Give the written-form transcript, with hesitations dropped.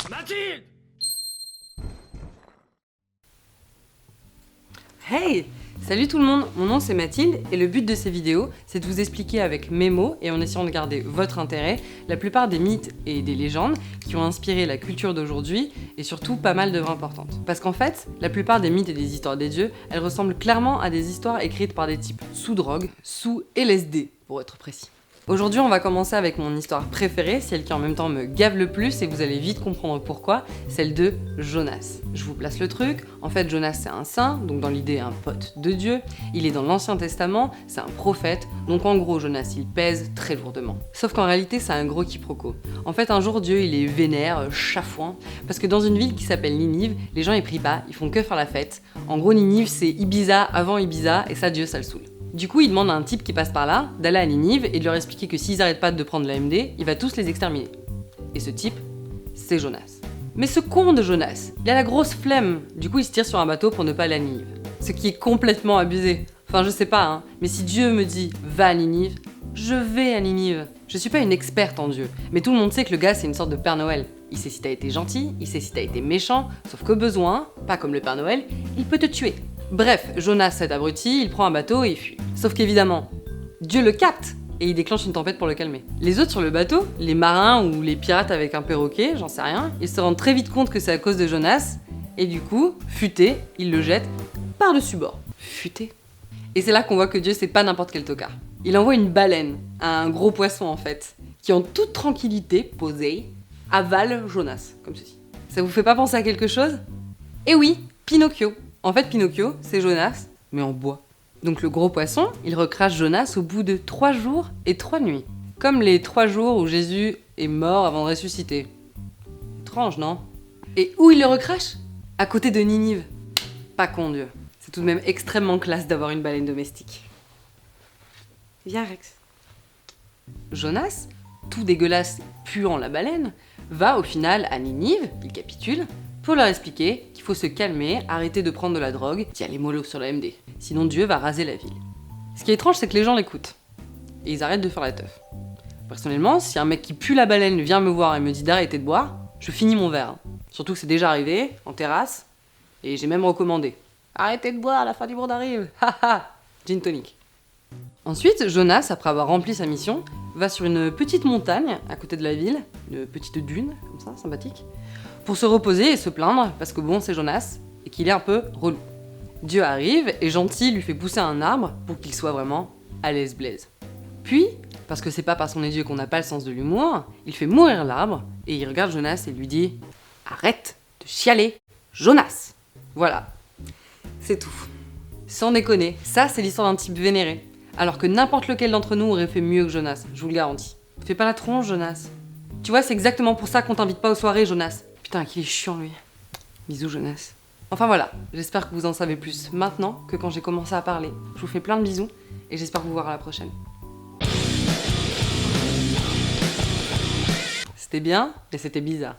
Mathilde! Hey! Salut tout le monde, mon nom c'est Mathilde et le but de ces vidéos c'est de vous expliquer avec mes mots et en essayant de garder votre intérêt la plupart des mythes et des légendes qui ont inspiré la culture d'aujourd'hui et surtout pas mal d'œuvres importantes. Parce qu'en fait, la plupart des mythes et des histoires des dieux, elles ressemblent clairement à des histoires écrites par des types sous drogue, sous LSD pour être précis. Aujourd'hui, on va commencer avec mon histoire préférée, celle qui en même temps me gave le plus et vous allez vite comprendre pourquoi, celle de Jonas. Je vous place le truc, en fait Jonas c'est un saint, donc dans l'idée un pote de Dieu, il est dans l'Ancien Testament, c'est un prophète, donc en gros Jonas il pèse très lourdement. Sauf qu'en réalité c'est un gros quiproquo. En fait un jour Dieu il est vénère, chafouin, parce que dans une ville qui s'appelle Ninive, les gens ils prient pas, ils font que faire la fête. En gros Ninive c'est Ibiza avant Ibiza et ça Dieu ça le saoule. Du coup, il demande à un type qui passe par là d'aller à Ninive et de leur expliquer que s'ils arrêtent pas de prendre l'AMD, il va tous les exterminer. Et ce type, c'est Jonas. Mais ce con de Jonas, il a la grosse flemme, du coup il se tire sur un bateau pour ne pas aller à Ninive. Ce qui est complètement abusé. Enfin je sais pas, hein, mais si Dieu me dit « va à Ninive », je vais à Ninive. Je suis pas une experte en Dieu, mais tout le monde sait que le gars c'est une sorte de Père Noël. Il sait si t'as été gentil, il sait si t'as été méchant, sauf qu'au besoin, pas comme le Père Noël, il peut te tuer. Bref, Jonas, cet abruti, il prend un bateau et il fuit. Sauf qu'évidemment, Dieu le capte et il déclenche une tempête pour le calmer. Les autres sur le bateau, les marins ou les pirates avec un perroquet, j'en sais rien, ils se rendent très vite compte que c'est à cause de Jonas et du coup, futé, ils le jettent par-dessus bord. Futé. Et c'est là qu'on voit que Dieu c'est pas n'importe quel tocard. Il envoie une baleine, un gros poisson en fait, qui en toute tranquillité, posé, avale Jonas, comme ceci. Ça vous fait pas penser à quelque chose? Eh oui, Pinocchio. En fait, Pinocchio, c'est Jonas, mais en bois. Donc le gros poisson, il recrache Jonas au bout de 3 jours et 3 nuits. Comme les 3 jours où Jésus est mort avant de ressusciter. Étrange, non? Et où il le recrache? À côté de Ninive. Pas con, Dieu. C'est tout de même extrêmement classe d'avoir une baleine domestique. Viens, Rex. Jonas, tout dégueulasse, puant la baleine, va au final à Ninive, il capitule, pour leur expliquer qu'il faut se calmer, arrêter de prendre de la drogue, y aller mollo sur la MD. Sinon Dieu va raser la ville. Ce qui est étrange, c'est que les gens l'écoutent. Et ils arrêtent de faire la teuf. Personnellement, si un mec qui pue la baleine vient me voir et me dit d'arrêter de boire, je finis mon verre. Surtout que c'est déjà arrivé, en terrasse, et j'ai même recommandé. Arrêtez de boire, la fin du monde arrive. Haha. Gin tonic. Ensuite, Jonas, après avoir rempli sa mission, va sur une petite montagne à côté de la ville, une petite dune, comme ça, sympathique, pour se reposer et se plaindre, parce que bon, c'est Jonas, et qu'il est un peu relou. Dieu arrive, et gentil lui fait pousser un arbre pour qu'il soit vraiment à l'aise blaise. Puis, parce que c'est pas parce qu'on est Dieu qu'on n'a pas le sens de l'humour, il fait mourir l'arbre, et il regarde Jonas et lui dit « Arrête de chialer, Jonas !» Voilà, c'est tout. Sans déconner, ça c'est l'histoire d'un type vénéré, alors que n'importe lequel d'entre nous aurait fait mieux que Jonas, je vous le garantis. Fais pas la tronche, Jonas. Tu vois, c'est exactement pour ça qu'on t'invite pas aux soirées, Jonas. Putain, qu'il est chiant, lui. Bisous, Jonas. Enfin voilà, j'espère que vous en savez plus maintenant que quand j'ai commencé à parler. Je vous fais plein de bisous, et j'espère vous voir à la prochaine. C'était bien, mais c'était bizarre.